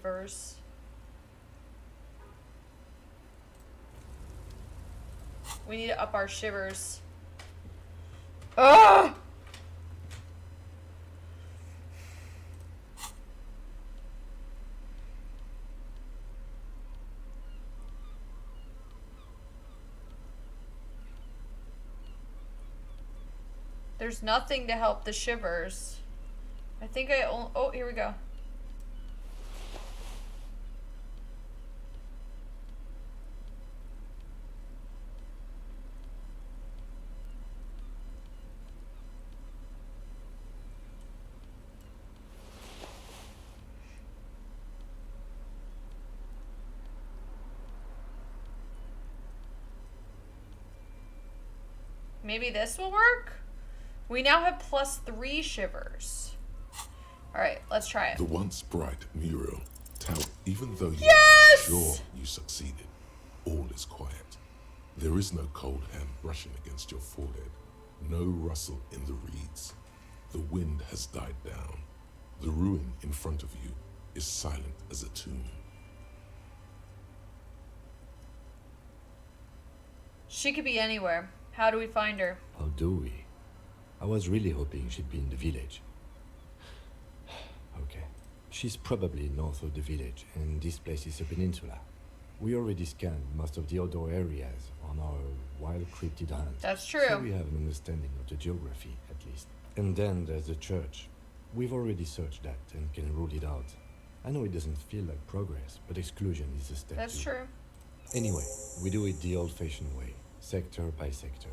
shivers. We need to up our shivers. Ugh! There's nothing to help the shivers. I think I only... Oh, here we go. Maybe this will work? We now have +3 shivers. Alright, let's try it. The once bright mural tout, even though you Yes! are sure you succeeded, all is quiet. There is no cold hand brushing against your forehead, no rustle in the reeds. The wind has died down. The ruin in front of you is silent as a tomb. She could be anywhere. How do we find her? How do we? I was really hoping she'd be in the village. Okay. She's probably north of the village, and this place is a peninsula. We already scanned most of the outdoor areas on our wild cryptid hunt. That's true. So we have an understanding of the geography, at least. And then there's the church. We've already searched that and can rule it out. I know it doesn't feel like progress, but exclusion is a step That's too. true. Anyway, we do it the old-fashioned way, sector by sector.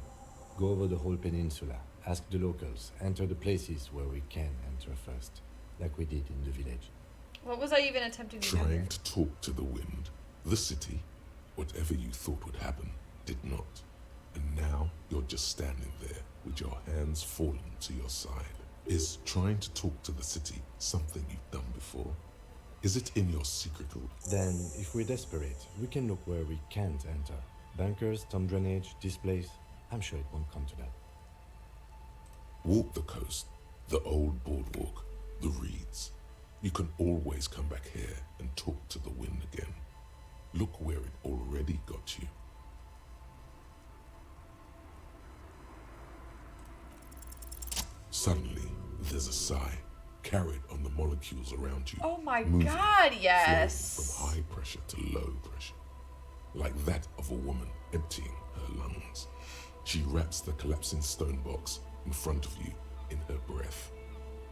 Go over the whole peninsula, ask the locals, enter the places where we can enter first, like we did in the village. What was I even attempting to do? Trying to talk to the wind, the city, whatever you thought would happen, did not. And now you're just standing there with your hands fallen to your side. Is trying to talk to the city something you've done before? Is it in your secret route? Then, if we're desperate, we can look where we can't enter. Bunkers, storm drainage, this place. I'm sure it won't come to that. Walk the coast, the old boardwalk, the reeds. You can always come back here and talk to the wind again. Look where it already got you. Suddenly, there's a sigh, carried on the molecules around you. Oh my moving, god, flowing yes! from high pressure to low pressure, like that of a woman emptying her lungs. She wraps the collapsing stone box in front of you in her breath,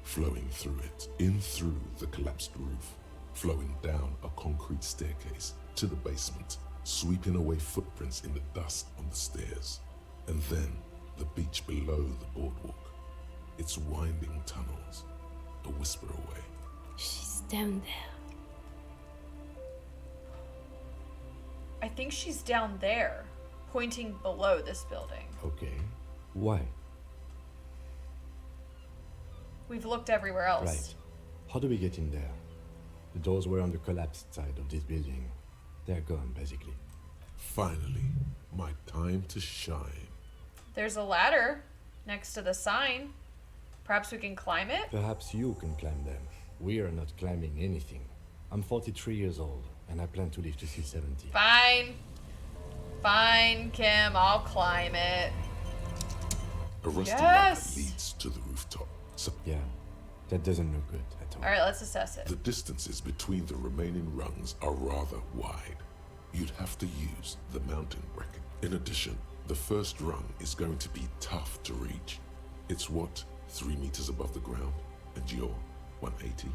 flowing through it, in through the collapsed roof, flowing down a concrete staircase to the basement, sweeping away footprints in the dust on the stairs, and then the beach below the boardwalk, its winding tunnels, a whisper away. She's down there. I think she's down there, pointing below this building. Okay. Why? We've looked everywhere else. Right. How do we get in there? The doors were on the collapsed side of this building. They're gone, basically. Finally, my time to shine. There's a ladder next to the sign. Perhaps we can climb it? Perhaps you can climb them. We are not climbing anything. I'm 43 years old, and I plan to live to see 70. Fine. Fine, Kim. I'll climb it. A rusty Yes! ladder leads to the rooftop. So Yeah, that doesn't look good at all. Alright, let's assess it. the distances between the remaining rungs are rather wide. You'd have to use the mountain bracket. In addition, the first rung is going to be tough to reach. It's what, 3 meters above the ground, and you're 180?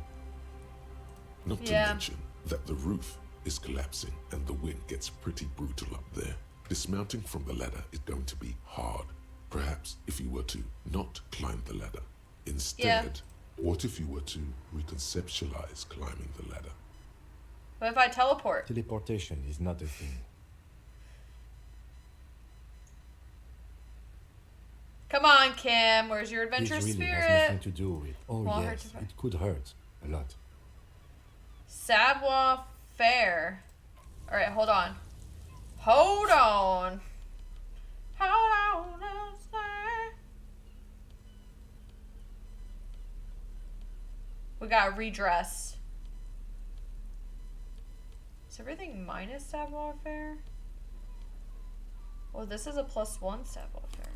Not to Yeah. mention that the roof is collapsing and the wind gets pretty brutal up there. Dismounting from the ladder is going to be hard. Perhaps if you were to not climb the ladder. Instead, what if you were to reconceptualize climbing the ladder? What if I teleport? Teleportation is not a thing. Come on, Kim. Where's your This adventurous really has spirit? nothing to do with... Oh Won't hurt yes, to- it could hurt. A lot. Savoir Fair. Alright, hold on. Hold on. Hold on a sec. We gotta redress. Is everything minus stab warfare? Well, this is a +1 stab warfare.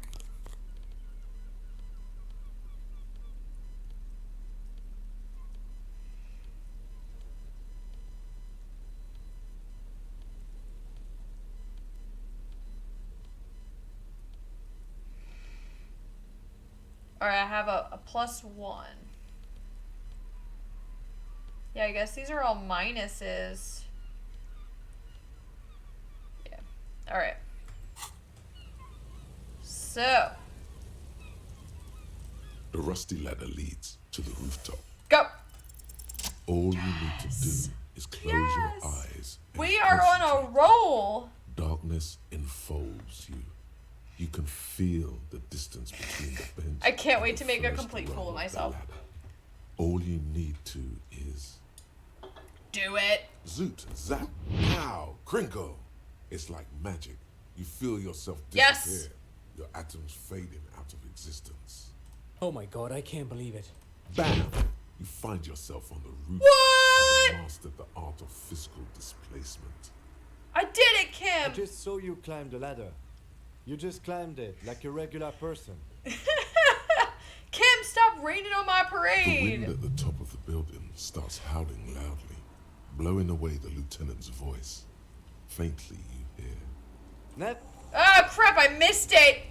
Alright, I have a +1. Yeah, I guess these are all minuses. Yeah. Alright. So. The rusty ladder leads to the rooftop. Go! All you need to do is close your eyes. We are on a roll! Darkness enfolds you. You can feel the distance between the bench. I can't wait and to the make a first complete rung fool of the myself. ladder. All you need to is Do it! zoot, zap, pow, crinkle. It's like magic. You feel yourself Yes. disappear. Your atoms fading out of existence. Oh my god, I can't believe it. Bam! You find yourself on the roof. What? Having mastered the art of physical displacement. I did it, I Kim! just saw you climb the ladder. You just climbed it like a regular person. Kim, stop raining on my The wind parade! at the top of the building starts howling loudly, blowing away the lieutenant's voice. Faintly you hear. Ned, Ah, crap, I missed it!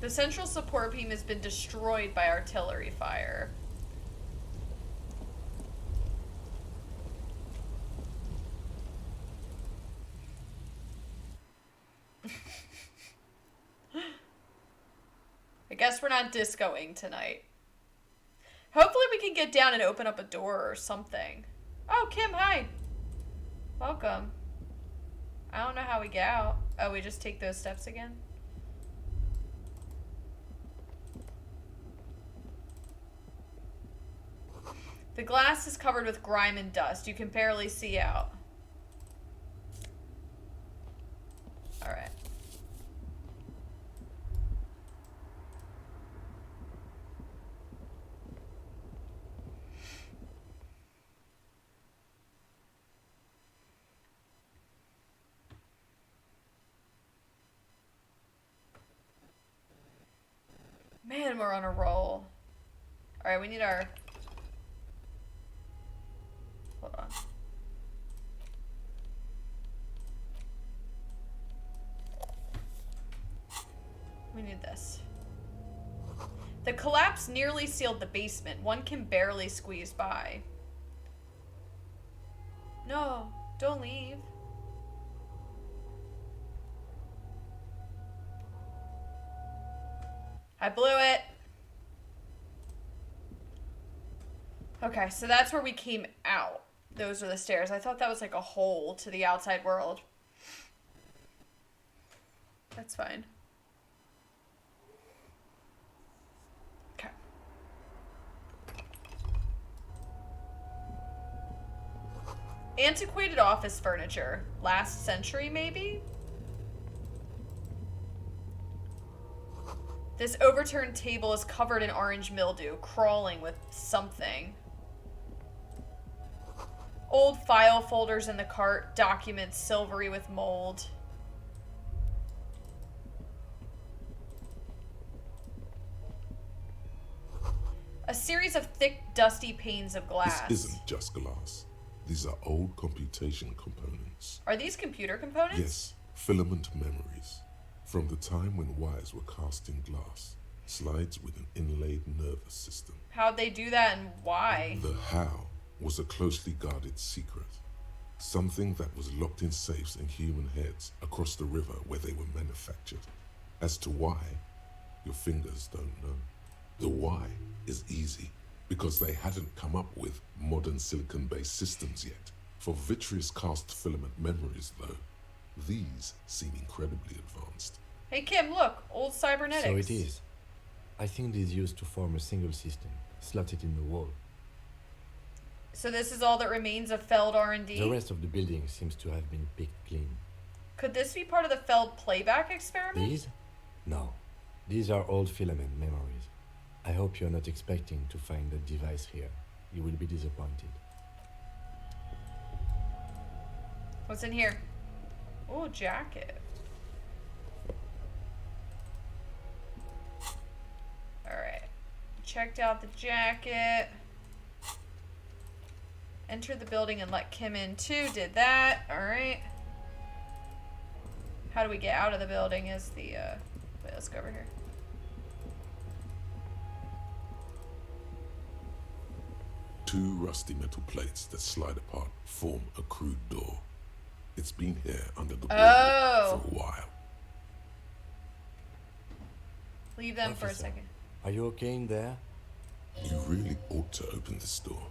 The central support beam has been destroyed by artillery fire. I guess we're not discoing tonight. Hopefully we can get down and open up a door or something. Oh, Kim, hi. Welcome. I don't know how we get out. Oh, we just take those steps again? The glass is covered with grime and dust. You can barely see out. Alright. Man, we're on a roll. Alright, we need our... Hold on. We need this. The collapse nearly sealed the basement. One can barely squeeze by. No, don't leave. I blew it. Okay, so that's where we came out. Those are the stairs. I thought that was like a hole to the outside world. That's fine. Okay. Antiquated office furniture. Last century, maybe? This overturned table is covered in orange mildew, crawling with something. Old file folders in the cart, documents silvery with mold. A series of thick, dusty panes of glass. This isn't just glass. These are old computation components. Are these computer components? Yes, filament memories. From the time when wires were cast in glass, slides with an inlaid nervous system. How'd they do that and why? The how was a closely guarded secret. Something that was locked in safes in human heads across the river where they were manufactured. As to why, your fingers don't know. The why is easy, because they hadn't come up with modern silicon-based systems yet. For vitreous cast filament memories, though, these seem incredibly advanced. Hey Kim, look, old cybernetics. so it is. I think it is used to form a single system, slotted in the wall. So this is all that remains of Feld R&D? The rest of the building seems to have been picked clean. Could this be part of the Feld playback experiment? These? No. These are old filament memories. I hope you're not expecting to find that device here. You will be disappointed. What's in here? Oh, jacket. Alright. Checked out the jacket. Enter the building and let Kim in too. Did that. Alright. How do we get out of the building is the, wait, let's go over here. Two rusty metal plates that slide apart form a crude door. It's been here under the building for a while. Leave them for a Officer, second. Are you okay in there? You really ought to open this door.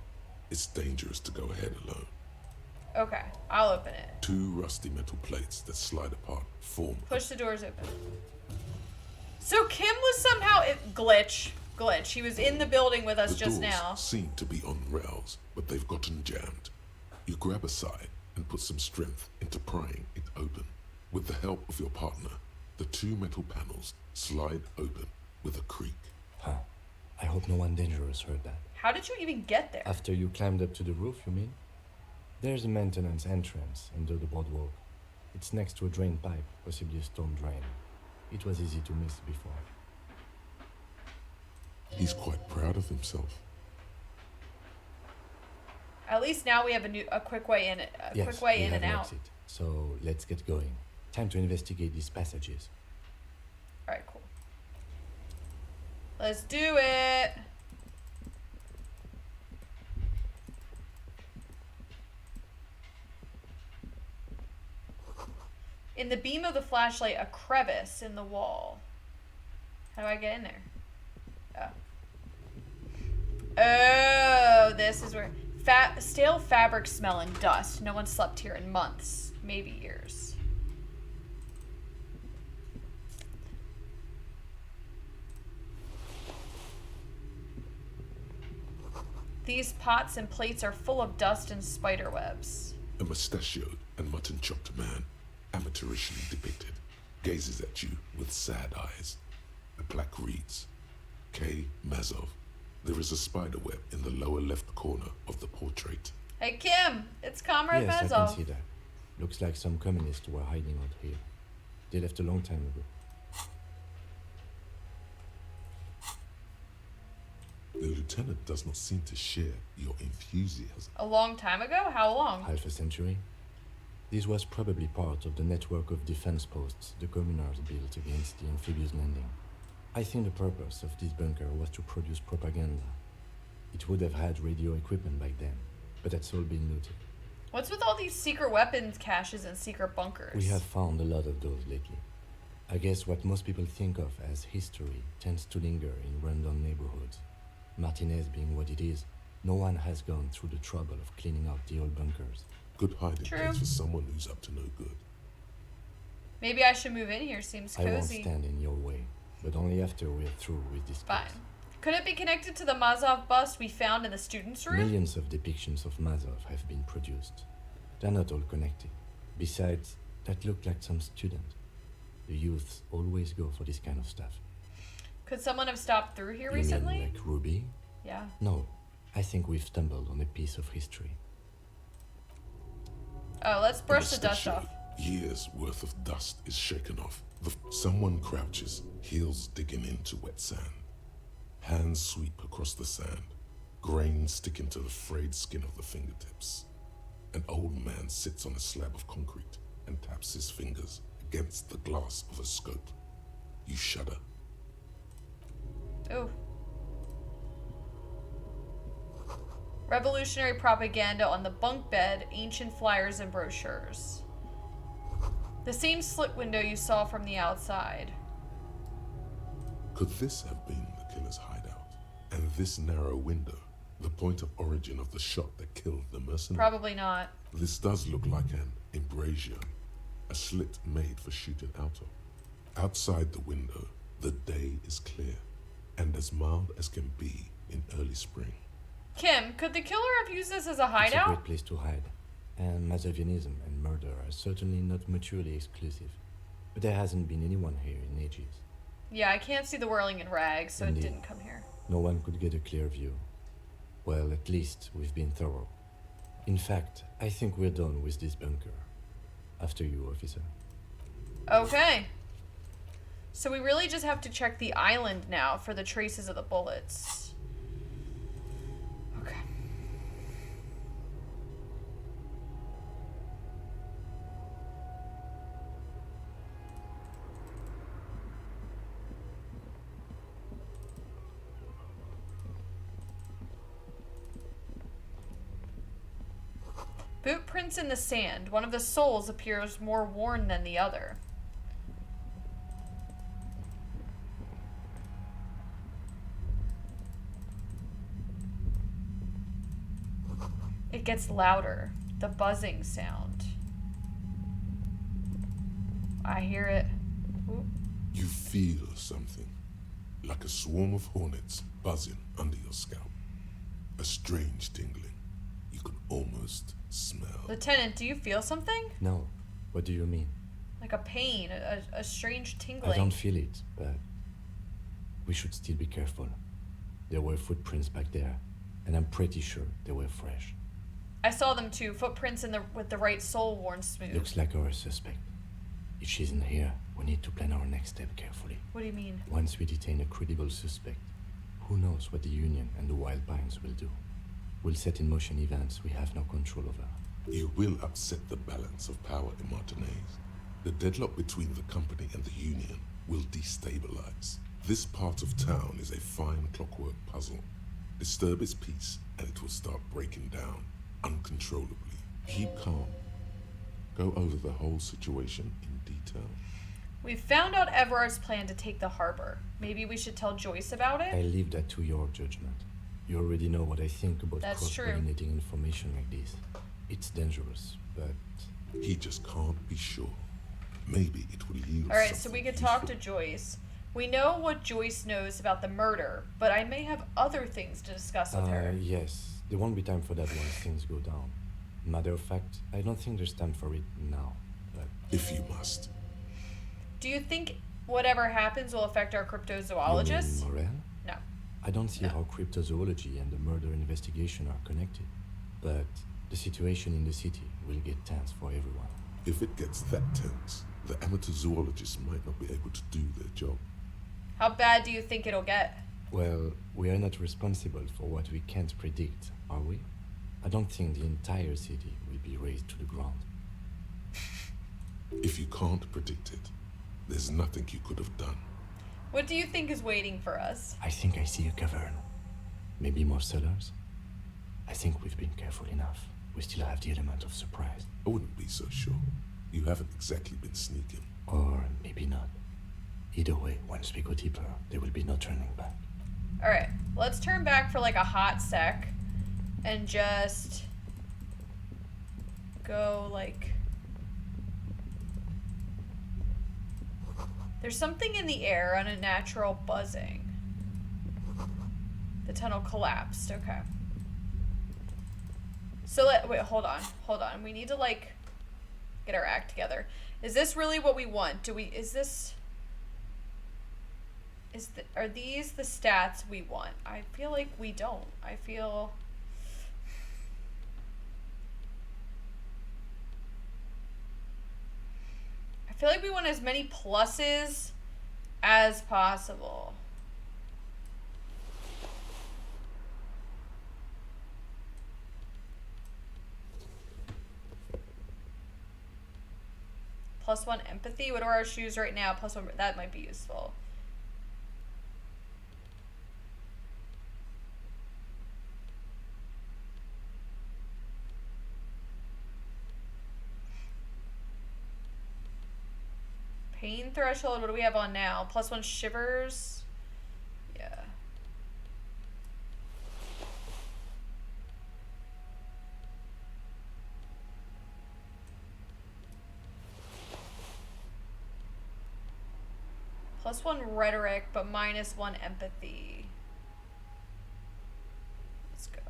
It's dangerous to go ahead alone. Okay, I'll open it. Two rusty metal plates that slide apart form Push the doors open. So Kim was somehow glitch. He was in the building with us the just doors now. seem to be on rails, but they've gotten jammed. You grab a side and put some strength into prying it open. With the help of your partner, the two metal panels slide open with a creak. Huh. I hope no one dangerous heard that. How did you even get there? After you climbed up to the roof, you mean? There's a maintenance entrance under the boardwalk. It's next to a drain pipe, possibly a storm drain. It was easy to miss before. He's quite proud of himself. At least now we have a quick way in, Yes, quick way we in have and an out. exit. So let's get going. Time to investigate these passages. All right, cool. Let's do it. In the beam of the flashlight, a crevice in the wall. How do I get in there? Oh. Oh, this is where... stale fabric smell and dust. No one slept here in months. Maybe years. These pots and plates are full of dust and spider webs. A mustachioed and mutton-chopped man, amateurishly depicted, gazes at you with sad eyes. The plaque reads, K. Mazov. There is a spider web in the lower left corner of the portrait. Hey Kim, it's Comrade Yes, I Mazov. can see that. Looks like some communists were hiding out here. They left a long time ago. The lieutenant does not seem to share your enthusiasm. A long time ago? How long? Half a century? This was probably part of the network of defense posts the communards built against the amphibious landing. I think the purpose of this bunker was to produce propaganda. It would have had radio equipment back then, but that's all been looted. What's with all these secret weapons caches and secret bunkers? We have found a lot of those lately. I guess what most people think of as history tends to linger in rundown neighborhoods. Martinez being what it is, no one has gone through the trouble of cleaning out the old bunkers. Good hiding True. place for someone who's up to no good. Maybe I should move in here. Seems I won't cozy. stand in your way, but only after we're through with this Fine. case. Could it be connected to the Mazov bust we found in the students' room? Millions of depictions of Mazov have been produced. They're not all connected. Besides, that looked like some student. The youths always go for this kind of stuff. Could someone have stopped through here You recently? mean like Ruby? Yeah. No, I think we've stumbled on a piece of history. Oh, let's brush the dust mustachioed, off. Years worth of dust is shaken off. Someone crouches, heels digging into wet sand. Hands sweep across the sand, grains sticking to the frayed skin of the fingertips. An old man sits on a slab of concrete and taps his fingers against the glass of a scope. You shudder. Ooh. Revolutionary propaganda on the bunk bed, ancient flyers and brochures. The same slit window you saw from the outside. Could this have been the killer's hideout? And this narrow window, the point of origin of the shot that killed the mercenary? Probably not. This does look like an embrasure, a slit made for shooting out of. Outside the window, the day is clear, and as mild as can be in early spring. Kim, could the killer have used this as a It's a hideout? great place to hide. And Mazovianism and murder are certainly not mutually exclusive. But there hasn't been anyone here in ages. Yeah, I can't see the whirling in rags, so Indeed. it didn't come here. No one could get a clear view. Well, at least we've been thorough. In fact, I think we're done with this bunker. After you, officer. Okay. So we really just have to check the island now for the traces of the bullets. Okay. Boot prints in the sand. One of the soles appears more worn than the other. It gets louder. The buzzing sound. I hear it. Ooh. You feel something, like a swarm of hornets buzzing under your scalp. A strange tingling. You can almost smell. Lieutenant, do you feel something? No. What do you mean? Like a pain, a strange tingling. I don't feel it, but we should still be careful. There were footprints back there, and I'm pretty sure they were fresh. I saw them too. Footprints with the right sole worn smooth. Looks like our suspect. If she's in here, we need to plan our next step carefully. What do you mean? Once we detain a credible suspect, who knows what the Union and the Wild Pines will do? We'll set in motion events we have no control over. You will upset the balance of power in Martinez. The deadlock between the company and the Union will destabilize. This part of town is a fine clockwork puzzle. Disturb its peace, and it will start breaking down uncontrollably. Keep calm. Go over the whole situation in detail. We've found out Everard's plan to take the harbor. Maybe we should tell Joyce about I it? leave that to your judgment. You already know what I think about That's true. cross-pollinating information like this. It's dangerous, but He just can't be sure. Maybe it will yield Alright, so we something could talk to useful. Joyce. We know what Joyce knows about the murder, but I may have other things to discuss with her. yes, there won't be time for that once things go down. Matter of fact, I don't think there's time for it now, but If you must. Do you think whatever happens will affect our cryptozoologists? You mean Morel? No. I don't see No. how cryptozoology and the murder investigation are connected, but the situation in the city will get tense for everyone. If it gets that tense, the amateur zoologists might not be able to do their job. How bad do you think it'll get? Well, we are not responsible for what we can't predict, are we? I don't think the entire city will be razed to the ground. If you can't predict it, there's nothing you could have done. What do you think is waiting for us? I think I see a cavern. Maybe more cellars? I think we've been careful enough. We still have the element of surprise. I wouldn't be so sure. You haven't exactly been sneaking. Or maybe not. Either way, once we go deeper, there will be no turning back. Alright, let's turn back for like a hot sec and just go like... There's something in the air, unnatural buzzing. The tunnel collapsed, okay. So wait, hold on. We need to like get our act together. Is this really what we want? Are these the stats we want? I feel like we don't. I feel like we want as many pluses as possible. +1 empathy. What are our shoes right now? +1. That might be useful. Pain threshold. What do we have on now? +1 shivers. Yeah. +1 rhetoric, but -1 empathy. Let's go.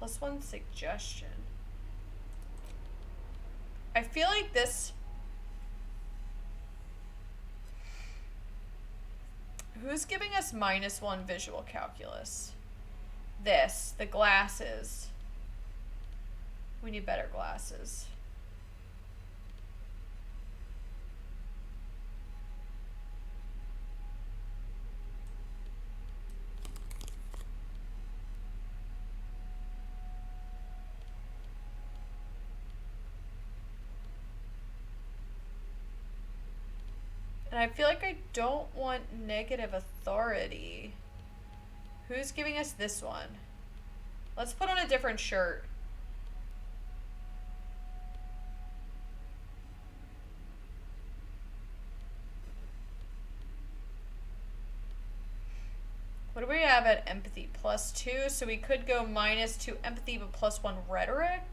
+1 suggestion. I feel like this... Who's giving us -1 visual calculus? This, the glasses. We need better glasses. And I feel like I don't want negative authority. Who's giving us this one? Let's put on a different shirt. What do we have at empathy? +2, so we could go -2 empathy but +1 rhetoric.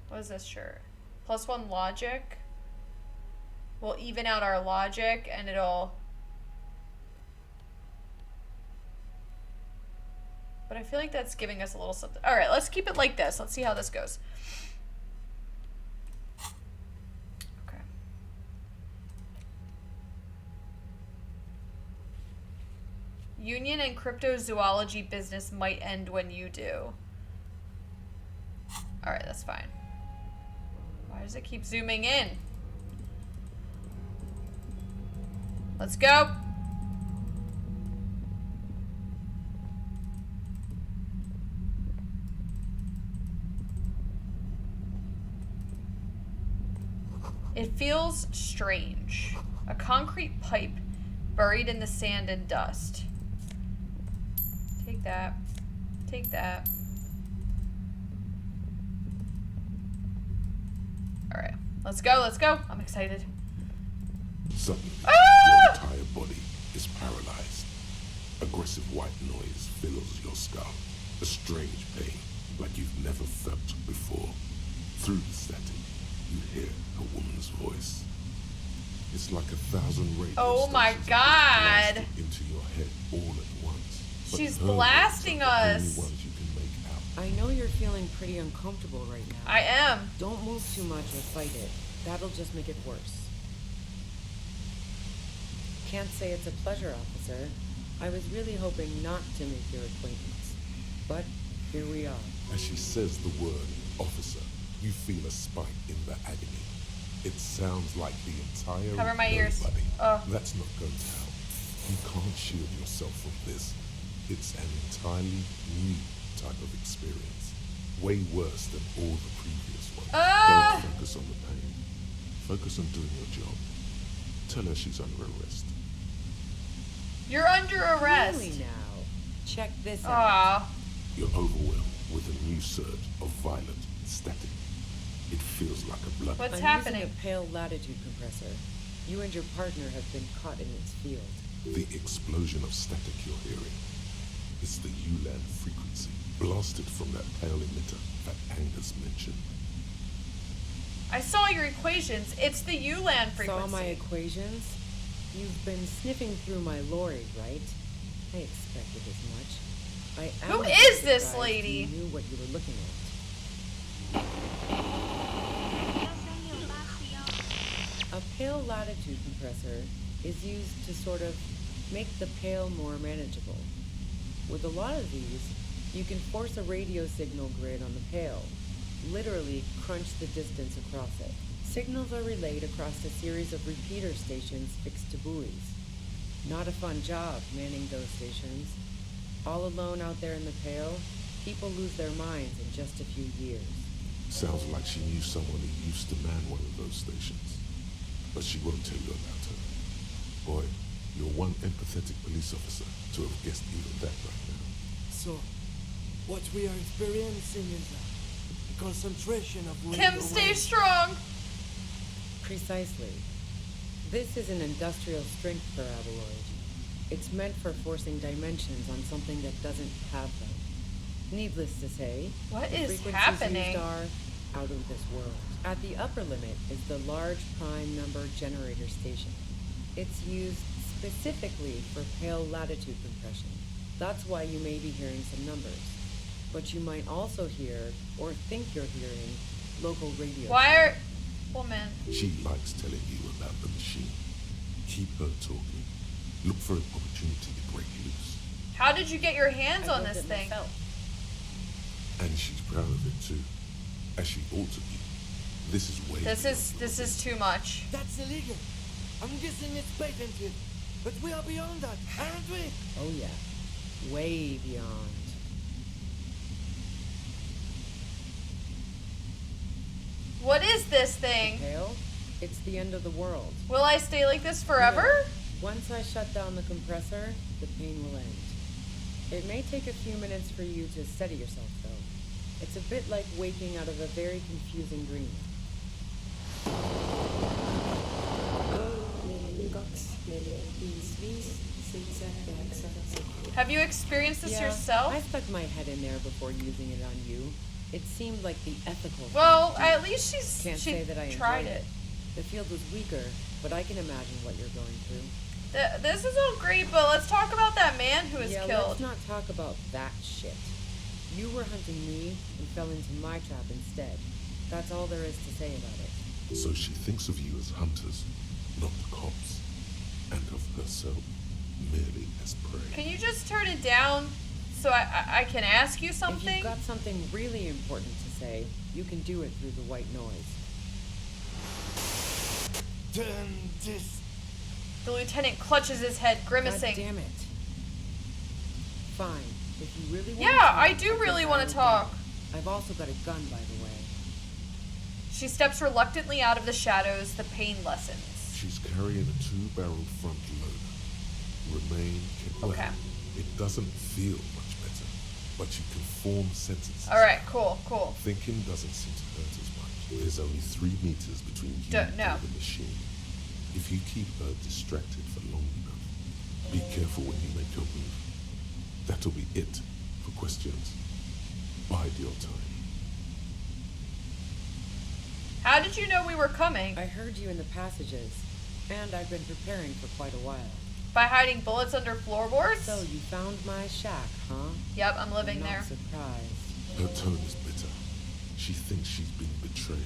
What is this shirt? +1 logic. We'll even out our logic and it'll... But I feel like that's giving us a little something. Alright, let's keep it like this. Let's see how this goes. Okay. Union and cryptozoology business might end when you do. Alright, that's fine. Why does it keep zooming in? Let's go! It feels strange. A concrete pipe buried in the sand and dust. Take that. Take that. Alright. Let's go, let's go. I'm excited. Suddenly, your entire body is paralyzed. Aggressive white noise fills your skull. A strange pain, like you've never felt before. Through the static, you hear a woman's voice. It's like 1,000 radio Oh my stations God. blasted into your head all at once. But She's her words blasting are the only us. ones you can make out. I know you're feeling pretty uncomfortable right now. I am. Don't move too much or fight it. That'll just make it worse. Can't say it's a pleasure, officer. I was really hoping not to make your acquaintance. But here we are. As she says the word officer, you feel a spike in the agony. It sounds like the entire Cover my ears. nobody. Oh. That's not going to help. You can't shield yourself from this. It's an entirely new type of experience. Way worse than all the previous ones. Don't focus on the pain. Focus on doing your job. Tell her she's under arrest. You're under arrest. Really now. Check this out. Aw. You're overwhelmed with a new surge of violent static. It feels like a blood. What's I'm happening? using a pale latitude compressor. You and your partner have been caught in its field. The explosion of static you're hearing. It's the ULAN frequency, blasted from that pale emitter that Angus mentioned. I saw your equations. It's the ULAN frequency. Saw my equations? You've been sniffing through my lorry, right? I expected as much. I am Who a bit is this surprised lady? You knew what you were looking at. A pale latitude compressor is used to sort of make the pale more manageable. With a lot of these, you can force a radio signal grid on the pale, literally crunch the distance across it. Signals are relayed across a series of repeater stations fixed to buoys. Not a fun job manning those stations. All alone out there in the pale, people lose their minds in just a few years. Sounds like she knew someone who used to man one of those stations. But she won't tell you about her. Boy, you're one empathetic police officer to have guessed even that right now. So, what we are experiencing is a concentration of Kim, radio stay waves. strong. Precisely. This is an industrial strength paraboloid. It's meant for forcing dimensions on something that doesn't have them. Needless to say, What the is frequencies happening? used are out of this world. At the upper limit is the large prime number generator station. It's used specifically for pale latitude compression. That's why you may be hearing some numbers. But you might also hear, or think you're hearing, local radio. Why are... Woman. She likes telling you about the machine. Keep her talking. Look for an opportunity to break loose. How did you get your hands I on built this it thing? myself. And she's proud of it too. As she ought to be. This is way This is too much. That's illegal. I'm guessing it's patented. But we are beyond that, aren't we? Oh yeah. Way beyond. What is this thing? Pale? It's the end of the world. Will I stay like this forever? Once I shut down the compressor, the pain will end. It may take a few minutes for you to steady yourself, though. It's a bit like waking out of a very confusing dream. Have you experienced this Yeah, yourself? I stuck my head in there before using it on you. It seemed like the ethical thing Well, to do. at least Can't she say that I tried enjoyed it. The field was weaker, but I can imagine what you're going through. This is all great, but let's talk about that man who was Yeah, killed. let's not talk about that shit. You were hunting me and fell into my trap instead. That's all there is to say about it. So she thinks of you as hunters, not the cops. And of herself merely as prey. Can you just turn it down so I can ask you If something? you've got something really important to say, you can do it through the white noise. Turn this. The lieutenant clutches his head, grimacing. God damn it. Fine. If you really want Yeah, to talk, I do can really dial want it to talk. down. I've also got a gun, by the way. She steps reluctantly out of the shadows. The pain lessens. She's carrying a 2-barrel front loader. Remain careful. Okay. It doesn't feel much better, but you can form sentences. All right, cool. Thinking doesn't seem to hurt as much. There's only 3 meters between you No. and the machine. If you keep her distracted for long enough, be careful when you make your move. That'll be it for questions. Bide your time. How did you know we were coming? I heard you in the passages, and I've been preparing for quite a while. By hiding bullets under floorboards? So you found my shack, huh? Yep, I'm living I'm there. not surprised. Her tone is bitter. She thinks she's been betrayed.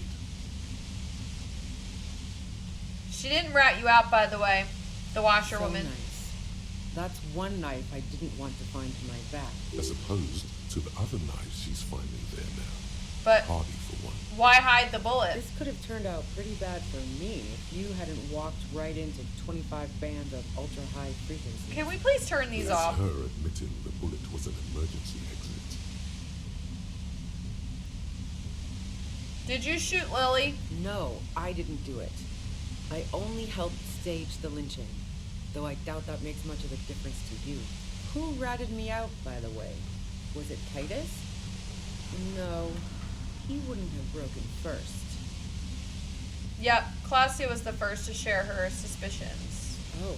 She didn't rat you out, by the way. The So washerwoman. nice. That's one knife I didn't want to find in my back. As opposed to the other knives she's finding there now. But Hardy for one. why hide the bullet? This could have turned out pretty bad for me if you hadn't walked right into 25 bands of ultra-high frequency. Can we please turn these That's off? her admitting the bullet was an emergency exit. Did you shoot Lily? No, I didn't do it. I only helped stage the lynching, though I doubt that makes much of a difference to you. Who ratted me out, by the way? Was it Titus? No, he wouldn't have broken first. Yep, Claudia was the first to share her suspicions. Oh,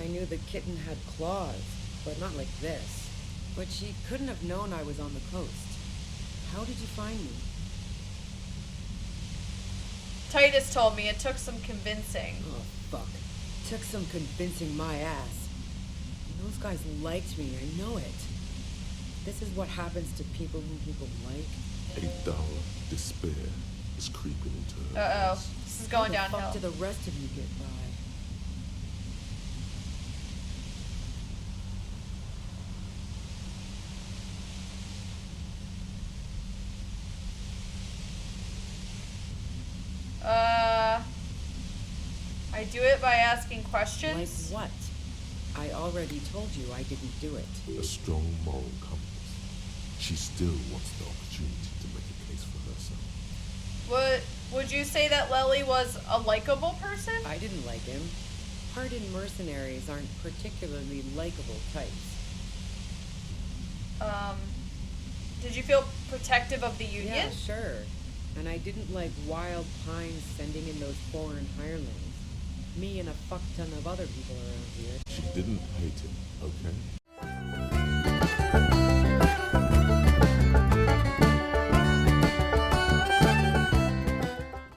I knew the kitten had claws, but not like this. But she couldn't have known I was on the coast. How did you find me? Titus told me it took some convincing. Oh, fuck. Took some convincing my ass. Those guys liked me, I know it. This is what happens to people who people like. A dull despair is creeping into her Uh-oh. eyes. This is going How the fuck downhill. did the rest of you get by? I do it by asking Like questions. what? I already told you I didn't do it. A strong moral compass. She still wants the opportunity to make a case for herself. Would you say that Lily was a likable person? I didn't like him. Hardened mercenaries aren't particularly likable types. Did you feel protective of the Union? Yeah, sure. And I didn't like Wild Pines sending in those foreign hirelings. Me and a fuck ton of other people around here. She didn't hate him, okay?